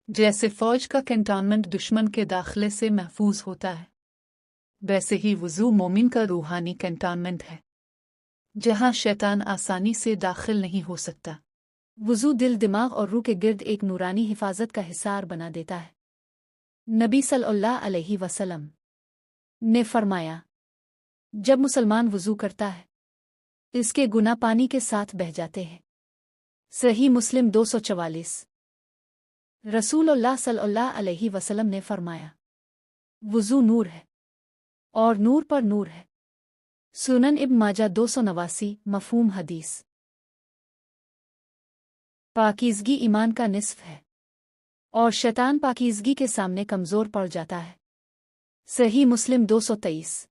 جیسے فوج کا کنٹونمنٹ دشمن کے داخلے سے محفوظ ہوتا ہے، ویسے ہی وضو مومن کا روحانی کنٹونمنٹ ہے، جہاں شیطان آسانی سے داخل نہیں ہو سکتا۔ وضو دل، دماغ اور روح کے گرد ایک نورانی حفاظت کا حصار بنا دیتا ہے۔ نبی صلی اللہ علیہ وسلم نے فرمایا، جب مسلمان وضو کرتا ہے، اس کے گناہ پانی کے ساتھ بہہ جاتے ہیں۔ صحیح مسلم 244۔ رسول اللہ صلی اللہ علیہ وسلم نے فرمایا، وضو نور ہے اور نور پر نور ہے۔ سنن ابن ماجہ 289۔ مفہوم حدیث: پاکیزگی ایمان کا نصف ہے اور شیطان پاکیزگی کے سامنے کمزور پڑ جاتا ہے۔ صحیح مسلم 223۔